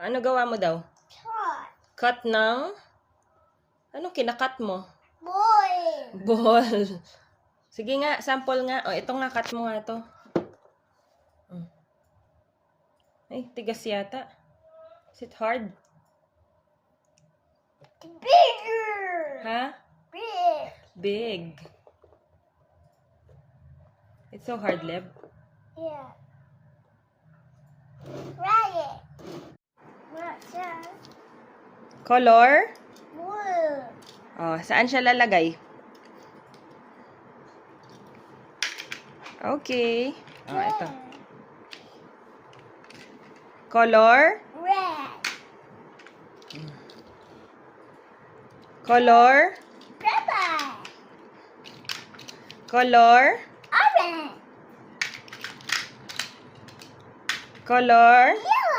Ano gawa mo daw? Shot. Cut ng? Ano kinakat mo? Boy. Ball. Sige nga, sample nga. O, ito nga, cut mo nga to. Ay, tigas yata. Is it hard? Bigger. Ha? Big. Big. It's so hard, Leb. Yeah. Right. What's that? Color? Blue. Oh, saan siya lalagay? Okay. Oh, ito. Color? Red. Color? Purple. Color? Orange. Color? Yellow.